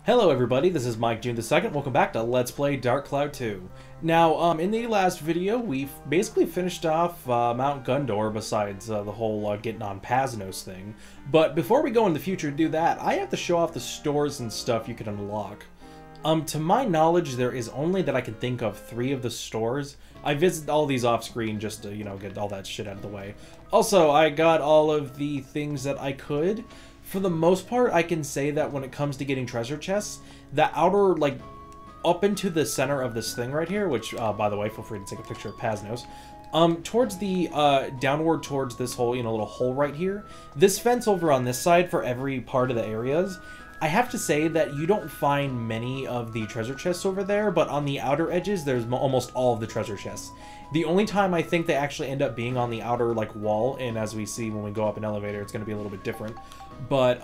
Hello everybody, this is Mike June II. Welcome back to Let's Play Dark Cloud 2. Now, in the last video, we basically finished off Mount Gundor, besides the whole getting on Paznos thing. But before we go in the future and do that, I have to show off the stores and stuff you can unlock. To my knowledge, there is only that I can think of 3 of the stores. I visited all these off screen just to, get all that shit out of the way. Also, I got all of the things that I could. For the most part, I can say that when it comes to getting treasure chests, the outer, up into the center of this thing right here, which, by the way, feel free to take a picture of Paznos, towards the, downward towards this whole, little hole right here, this fence over on this side for every part of the areas, I have to say that you don't find many of the treasure chests over there, but on the outer edges, there's almost all of the treasure chests. The only time I think they actually end up being on the outer, wall, and as we see when we go up an elevator, it's going to be a little bit different. But,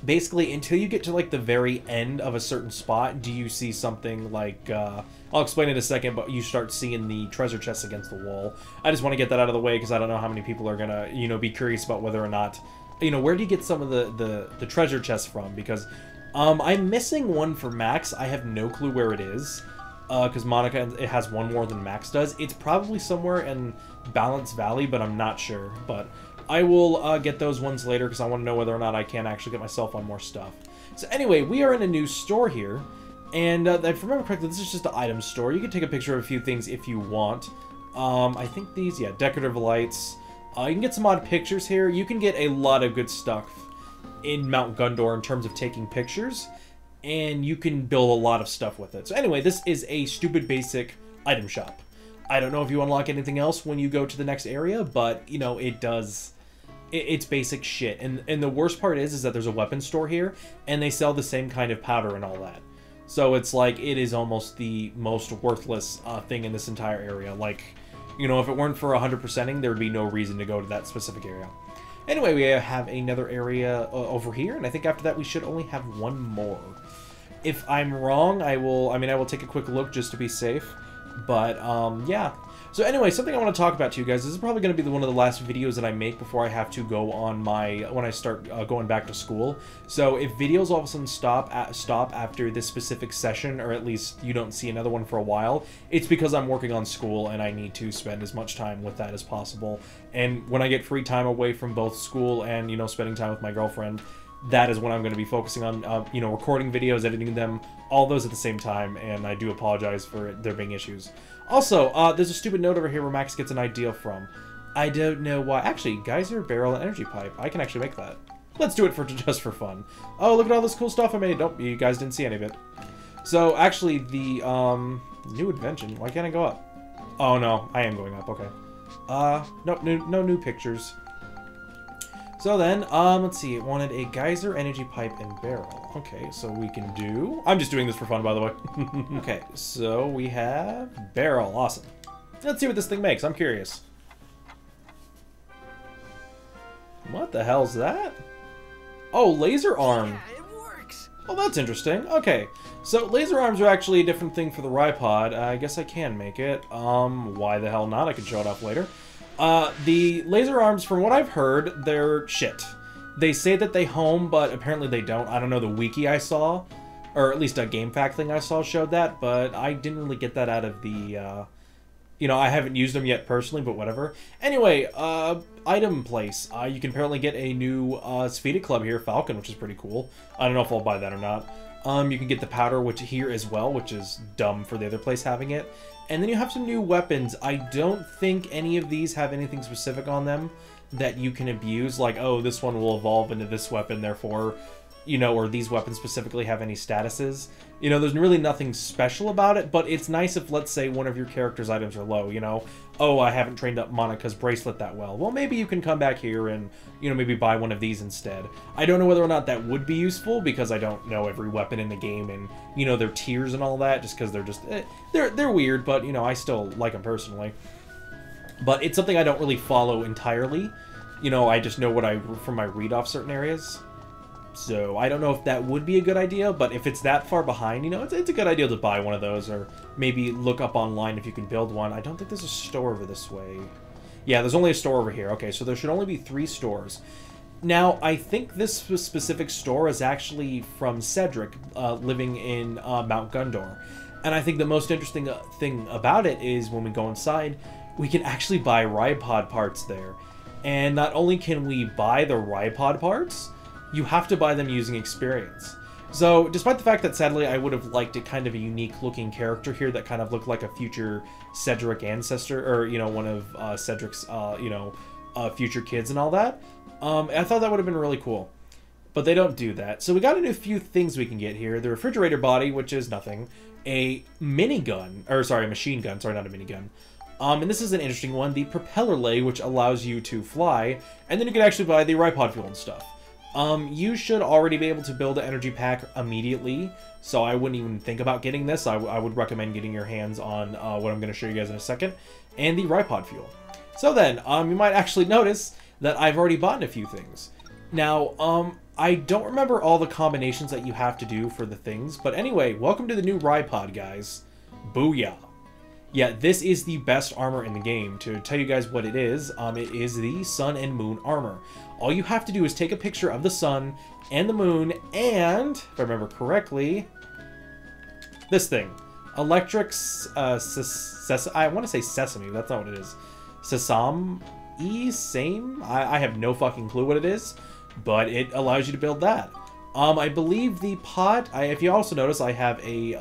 basically, until you get to, the very end of a certain spot, do you see something like, I'll explain in a second, but you start seeing the treasure chests against the wall. I just want to get that out of the way, because I don't know how many people are gonna, be curious about whether or not, where do you get some of the treasure chests from? Because, I'm missing one for Max. I have no clue where it is, because Monica, it has one more than Max does. It's probably somewhere in Balance Valley, but I'm not sure, but I will get those ones later because I want to know whether or not I can actually get myself on more stuff. So anyway, we are in a new store here, and if I remember correctly, this is just an item store. You can take a picture of a few things if you want. I think these, yeah, decorative lights. You can get some odd pictures here. You can get a lot of good stuff in Mount Gundor in terms of taking pictures, and you can build a lot of stuff with it. So anyway, this is a stupid basic item shop. I don't know if you unlock anything else when you go to the next area, but, it does... It's basic shit. And the worst part is that there's a weapon store here, and they sell the same kind of powder and all that. So it's it is almost the most worthless thing in this entire area. If it weren't for 100%ing, there would be no reason to go to that specific area. Anyway, we have another area over here, and I think after that we should only have one more. If I'm wrong, I will take a quick look just to be safe. But, yeah. So anyway, something I want to talk about to you guys. This is probably going to be one of the last videos that I make before I have to go on when I start going back to school. So if videos all of a sudden stop after this specific session, or at least you don't see another one for a while, it's because I'm working on school and I need to spend as much time with that as possible. And when I get free time away from both school and, spending time with my girlfriend, that is when I'm going to be focusing on, recording videos, editing them, all those at the same time, and I do apologize for there being issues. Also, there's a stupid note over here where Max gets an idea from. I don't know why. Actually, geyser, barrel, and energy pipe. I can actually make that. Let's do it just for fun. Oh, look at all this cool stuff I made. Nope, you guys didn't see any of it. So, actually, the, new invention. Why can't I go up? Oh, no, I am going up. Okay. No new pictures. So then, let's see, it wanted a geyser, energy pipe, and barrel. Okay, so we can do... I'm just doing this for fun, by the way. Okay, so we have barrel. Awesome. Let's see what this thing makes. I'm curious. What the hell's that? Oh, laser arm. Yeah, it works. Oh, that's interesting. Okay, so laser arms are actually a different thing for the Ridepod. I guess I can make it. Why the hell not? I can show it off later. The laser arms, from what I've heard, they're shit. They say that they home, but apparently they don't. I don't know, the wiki I saw, or at least a GameFAQ thing I saw showed that, but I didn't really get that out of the, I haven't used them yet personally, but whatever. Anyway, item place. You can apparently get a new, Speedy Club here, Falcon, which is pretty cool. I don't know if I'll buy that or not. You can get the powder here as well, which is dumb for the other place having it. And then you have some new weapons. I don't think any of these have anything specific on them that you can abuse. Like, oh, this one will evolve into this weapon, therefore, or these weapons specifically have any statuses. There's really nothing special about it, but it's nice if, let's say, one of your character's items are low, Oh, I haven't trained up Monica's bracelet that well. Well, maybe you can come back here and, maybe buy one of these instead. I don't know whether or not that would be useful, because I don't know every weapon in the game and, their tiers and all that, just because they're just... they're weird, but, I still like them personally. But it's something I don't really follow entirely. I just know from my read off certain areas. So, I don't know if that would be a good idea, but if it's that far behind, it's a good idea to buy one of those, or maybe look up online if you can build one. I don't think there's a store over this way. Yeah, there's only a store over here. Okay, so there should only be 3 stores. Now, I think this specific store is actually from Cedric, living in Mount Gundor. And I think the most interesting thing about it is when we go inside, we can actually buy Ridepod parts there. And not only can we buy the Ridepod parts, you have to buy them using experience. So, despite the fact that sadly I would have liked a kind of a unique looking character here that kind of looked like a future Cedric ancestor, or, you know, one of Cedric's, you know, future kids and all that, I thought that would have been really cool. But they don't do that. So we got a few things we can get here. The refrigerator body, which is nothing. A minigun, or sorry, a machine gun, sorry, not a minigun. And this is an interesting one, the propeller leg, which allows you to fly, and then you can actually buy the Ridepod fuel and stuff. You should already be able to build an energy pack immediately, so I wouldn't even think about getting this. I would recommend getting your hands on what I'm going to show you guys in a second, and the Ridepod fuel. So then, you might actually notice that I've already bought a few things. Now, I don't remember all the combinations that you have to do for the things, but anyway, welcome to the new Ridepod, guys. Booyah. Yeah, this is the best armor in the game. To tell you guys what it is the Sun and Moon armor. All you have to do is take a picture of the sun and the moon and, if I remember correctly, this thing. Electric, I want to say sesame, that's not what it is. Same? I have no fucking clue what it is, but it allows you to build that. I believe the pot, if you also notice, I have a,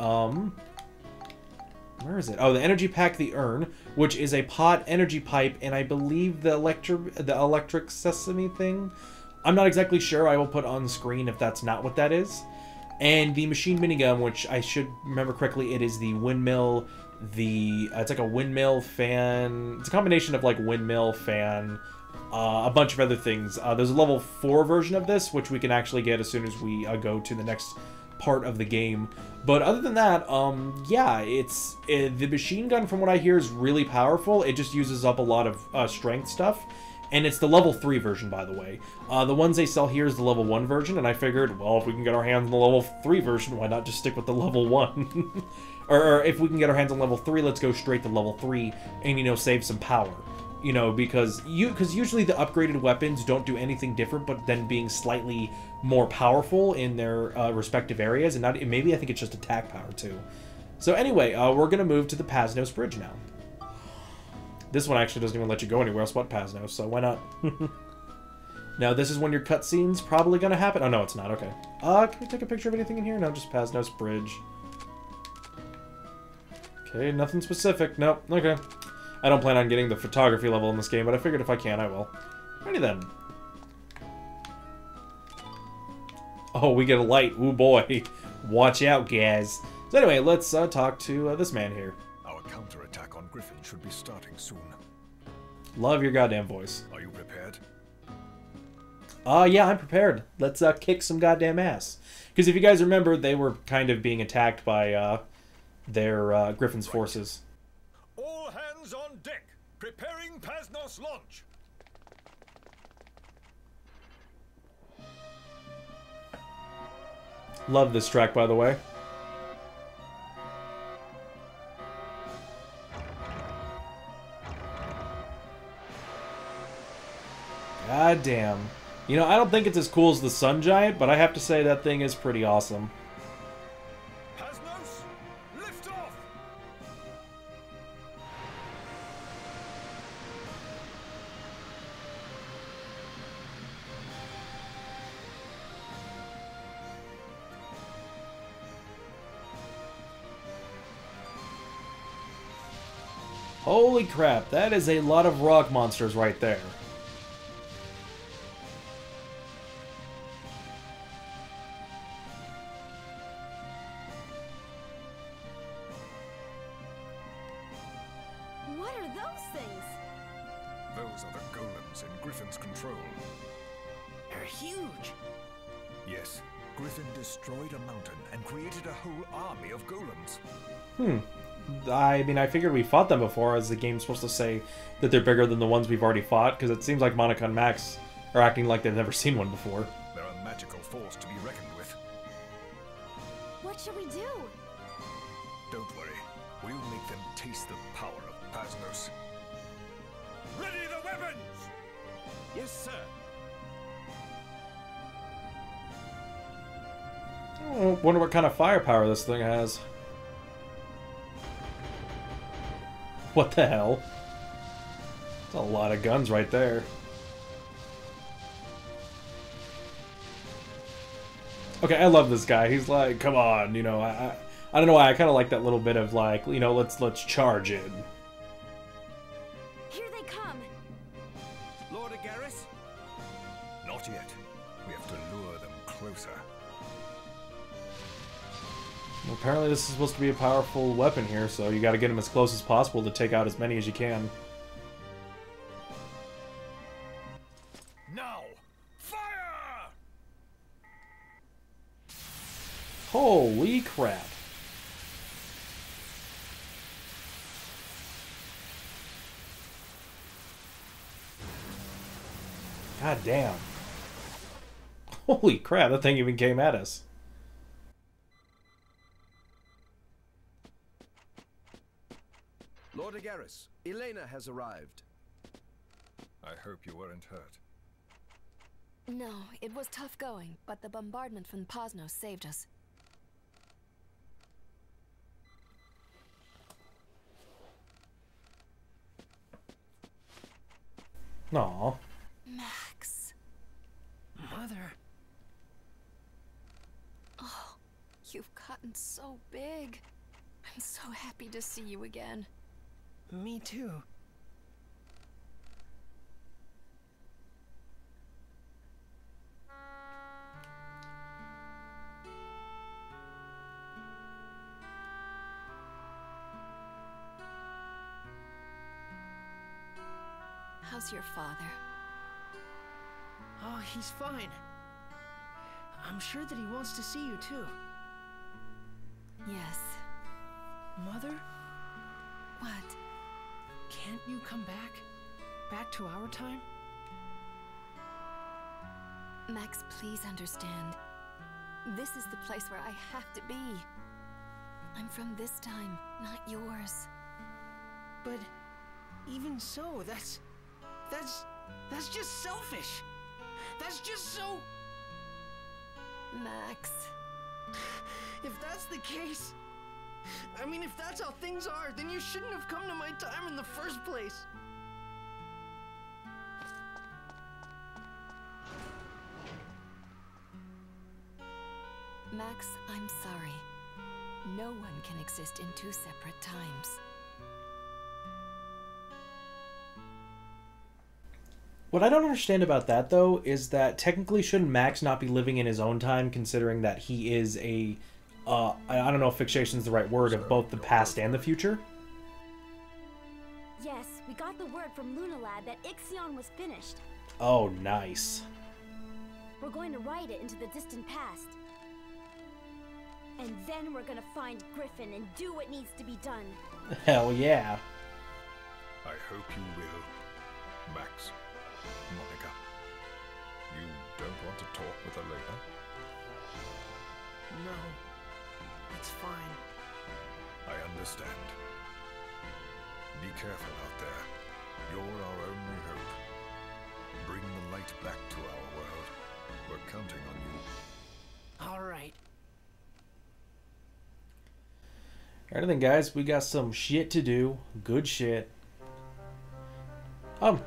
where is it? Oh, the energy pack, the urn, which is a pot energy pipe, and I believe the electric sesame thing. I'm not exactly sure. I will put on screen if that's not what that is. And the machine minigun, which I should remember correctly, it is the windmill. It's like a windmill fan. It's a combination of like windmill fan, a bunch of other things. There's a level 4 version of this, which we can actually get as soon as we go to the next part of the game. But other than that, yeah, the machine gun, from what I hear, is really powerful. It just uses up a lot of strength stuff. And it's the level 3 version, by the way. The ones they sell here is the level 1 version, and I figured, well, if we can get our hands on the level 3 version, why not just stick with the level 1? or if we can get our hands on level 3, let's go straight to level 3 and, you know, save some power. You know, because usually the upgraded weapons don't do anything different but then being slightly more powerful in their respective areas, and maybe I think it's just attack power too. So anyway, we're going to move to the Paznos Bridge now. This one actually doesn't even let you go anywhere else but Paznos, so why not? Now, this is when your cutscene's probably going to happen. Oh, no, it's not. Okay. Can we take a picture of anything in here? No, just Paznos Bridge. Okay, nothing specific. Nope. Okay. I don't plan on getting the photography level in this game, but I figured if I can, I will. Alrighty then. Oh, we get a light. Ooh, boy. Watch out, guys. So anyway, let's talk to this man here. Our counterattack on Griffin should be starting soon. Love your goddamn voice. Are you prepared? Yeah, I'm prepared. Let's kick some goddamn ass. Because if you guys remember, they were kind of being attacked by their Griffin's forces. All hands on deck! Preparing Paznos launch! Love this track, by the way. God damn. You know, I don't think it's as cool as the Sun Giant, but I have to say that thing is pretty awesome. Paznos, lift off! Holy crap, that is a lot of rock monsters right there. What are those things? Those are the golems in Griffin's control. They're huge. Yes, Griffin destroyed a mountain and created a whole army of golems. I mean, I figured we fought them before, as the game's supposed to say that they're bigger than the ones we've already fought, because it seems like Monica and Max are acting like they've never seen one before. They're a magical force to be reckoned with. What should we do? Don't worry, we'll make them taste the power of Paznos. Ready the weapons! Yes, sir. Oh, wonder what kind of firepower this thing has. What the hell? That's a lot of guns right there. Okay, I love this guy. He's like, come on, you know, I don't know why, I kind of like that little bit of like, you know, let's charge in. Here they come. Lord Agaris? Not yet. We have to lure them closer. Well, apparently this is supposed to be a powerful weapon here, so you gotta get him as close as possible to take out as many as you can. Now! Fire! Holy crap. God damn. Holy crap, that thing even came at us. Lord Agaris, Elena has arrived. I hope you weren't hurt. No, it was tough going, but the bombardment from Paznos saved us. Aw. Max. Mother. Oh, you've gotten so big. I'm so happy to see you again. Me too. How's your father? Oh, he's fine. I'm sure that he wants to see you too. Yes. Mother, What? can't you come back? Back to our time? Max, please understand. This is the place where I have to be. I'm from this time, not yours. But even so, that's just selfish. That's just so... Max. If that's the case... I mean, if that's how things are, then you shouldn't have come to my time in the first place. Max, I'm sorry. No one can exist in two separate times. What I don't understand about that, though, is that technically shouldn't Max not be living in his own time, considering that he is a, I don't know if fixation is the right word, of both the past and the future? Yes, we got the word from Lunalad that Ixion was finished. Oh, nice. We're going to ride it into the distant past. And then we're gonna find Griffin and do what needs to be done. Hell yeah. I hope you will, Max. Monica, you don't want to talk with Elena? No, it's fine. I understand. Be careful out there. You're our only hope. Bring the light back to our world. We're counting on you. All right. Alright then, guys, we got some shit to do. Good shit.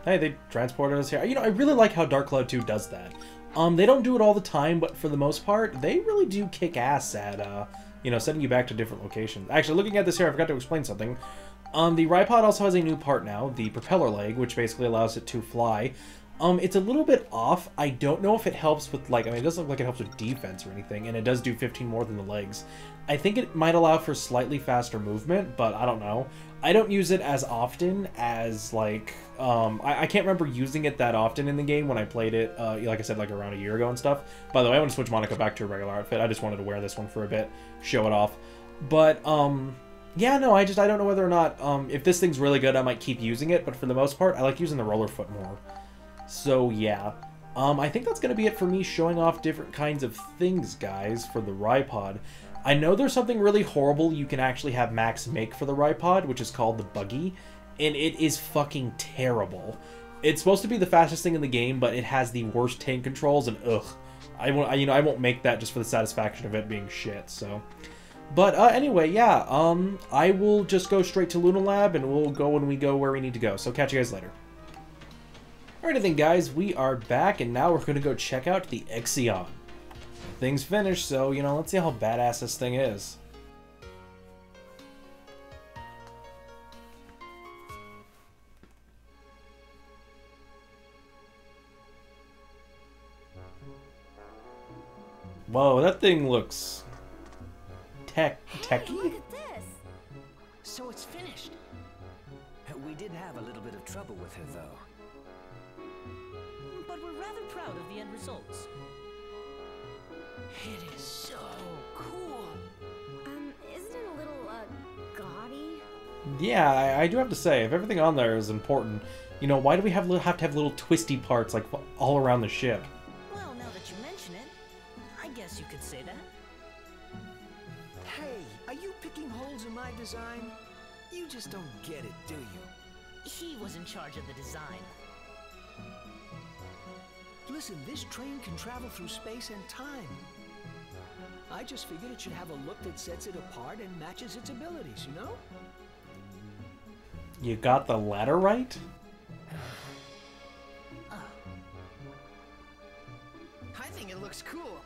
Hey, they transported us here. You know, I really like how Dark Cloud 2 does that. They don't do it all the time, but for the most part, they really do kick ass at, you know, sending you back to different locations. Actually, looking at this here, I forgot to explain something. The Ridepod also has a new part now, the propeller leg, which basically allows it to fly. It's a little bit off. I don't know if it helps with, like, I mean, it doesn't look like it helps with defense or anything, and it does do 15 more than the legs. I think it might allow for slightly faster movement, but I don't know. I don't use it as often as, like, I can't remember using it that often in the game when I played it, like I said, like around a year ago and stuff. By the way, I want to switch Monica back to a regular outfit. I just wanted to wear this one for a bit, show it off. But, yeah, no, I don't know whether or not, if this thing's really good, I might keep using it, but for the most part, I like using the roller foot more. So, yeah. I think that's going to be it for me showing off different kinds of things, guys, for the Ridepod. I know there's something really horrible you can actually have Max make for the Ridepod, which is called the Buggy, and it is fucking terrible. It's supposed to be the fastest thing in the game, but it has the worst tank controls, and ugh. I won't make that just for the satisfaction of it being shit. So, but anyway, yeah. I will just go straight to Luna Lab, and we'll go when we go where we need to go. So catch you guys later. Alrighty then, guys, we are back, and now we're gonna go check out the Ixion. Thing's finished, so let's see how badass this thing is. Whoa, that thing looks techy. Hey, look at this. So it's finished. We did have a little bit of trouble with her, though. But we're rather proud of the end results. It is so cool. Isn't it a little, gaudy? Yeah, I do have to say, if everything on there is important, why do we have to have little twisty parts like all around the ship? Well, now that you mention it, I guess you could say that. Hey, are you picking holes in my design? You just don't get it, do you? He was in charge of the design. Listen, this train can travel through space and time. I just figured it should have a look that sets it apart and matches its abilities, you know? You got the ladder right? I think it looks cool.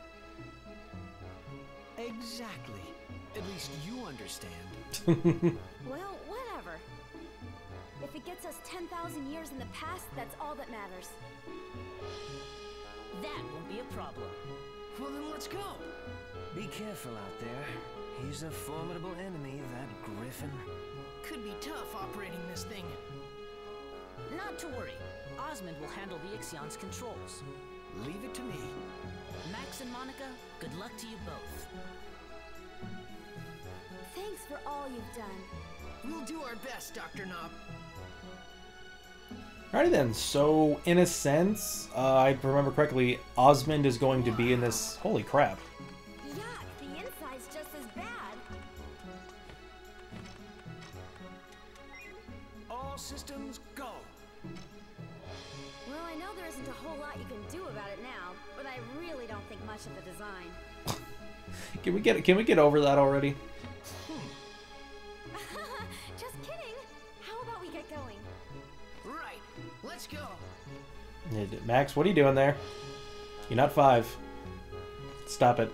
Exactly. At least you understand. Well, whatever. If it gets us 10,000 years in the past, that's all that matters. That won't be a problem. Well, then let's go. Be careful out there. He's a formidable enemy, that Griffin. Could be tough operating this thing. Not to worry. Osmond will handle the Ixion's controls. Leave it to me. Max and Monica, good luck to you both. Thanks for all you've done. We'll do our best, Dr. Knob. Alrighty then, so in a sense, I remember correctly, Osmond is going to be in this. Holy crap. Yuck, the inside's just as bad. All systems go. Well, I know there isn't a whole lot you can do about it now, but I really don't think much of the design. Can we get over that already? Just kidding. How about we get going? Right, let's go. Max, what are you doing there? You're not 5. Stop it.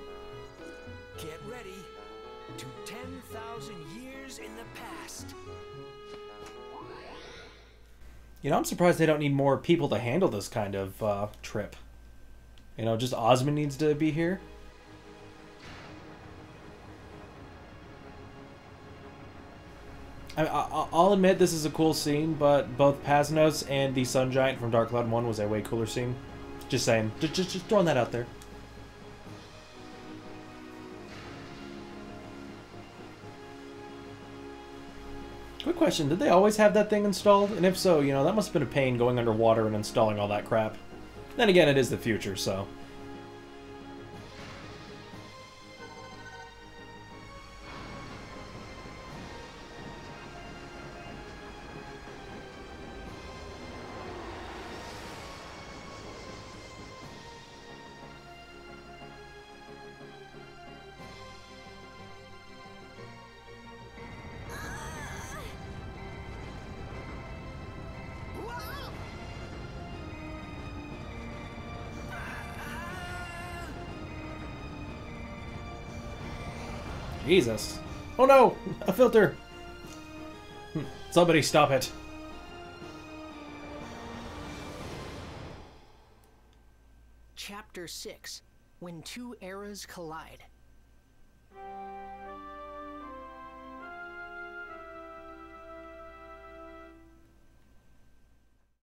Get ready to 10,000 years in the past. I'm surprised they don't need more people to handle this kind of trip. Just Osmond needs to be here. I'll admit this is a cool scene, but both Paznos and the Sun Giant from Dark Cloud 1 was a way cooler scene. Just saying. Just throwing that out there. Quick question, did they always have that thing installed? And if so, that must have been a pain going underwater and installing all that crap. Then again, it is the future, so... Jesus. Oh no! A filter! Somebody stop it. Chapter 6. When Two Eras Collide.